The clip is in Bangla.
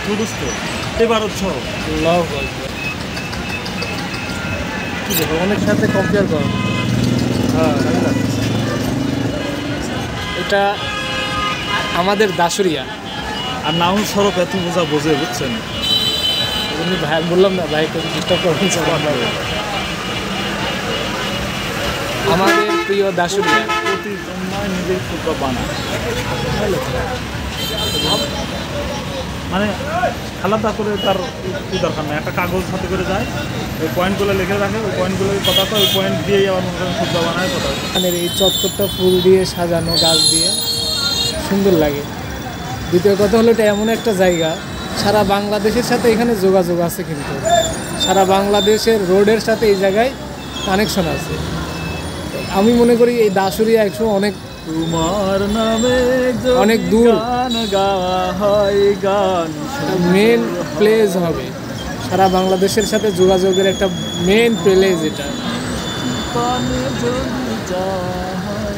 ফুড স্টোর এবার হচ্ছে অনেক সাথে কম্পেয়ার কর। হ্যাঁ এটা আমাদের দাসুরিয়া। আর নাউন সরব এত বোঝা বোঝে বুঝছেন। এমনি ভাই বললাম না ভাই ডিস্টার্ব করবেন আমাদের প্রিয় দাসুরিয়া। প্রতি জন্মায় নিজের ফুটবল বানায় মানে আলাদা করে তার কি দরকার নেই, একটা কাগজ হাতে করে যায়, ওই পয়েন্টগুলো লিখে রাখে, ওই পয়েন্টগুলোর কথা তো ওই পয়েন্ট দিয়েই আবার মনে করেন ফুটবল বানায় কথা। মানে এই চত্বরটা ফুল দিয়ে সাজানো, গাছ দিয়ে সুন্দর লাগে। দ্বিতীয় কথা হলো এটা এমন একটা জায়গা সারা বাংলাদেশের সাথে এখানে যোগাযোগ আছে, কিন্তু সারা বাংলাদেশের রোডের সাথে এই জায়গায় কানেকশন আছে। আমি মনে করি এই দাসুরিয়া একশো অনেক তোমার নামে অনেক দূর গান গাওয়া হয়, গান মেন প্লেস হবে, সারা বাংলাদেশের সাথে যোগাযোগের একটা মেন প্লেস এটা। পানে যদি যাওয়া হয়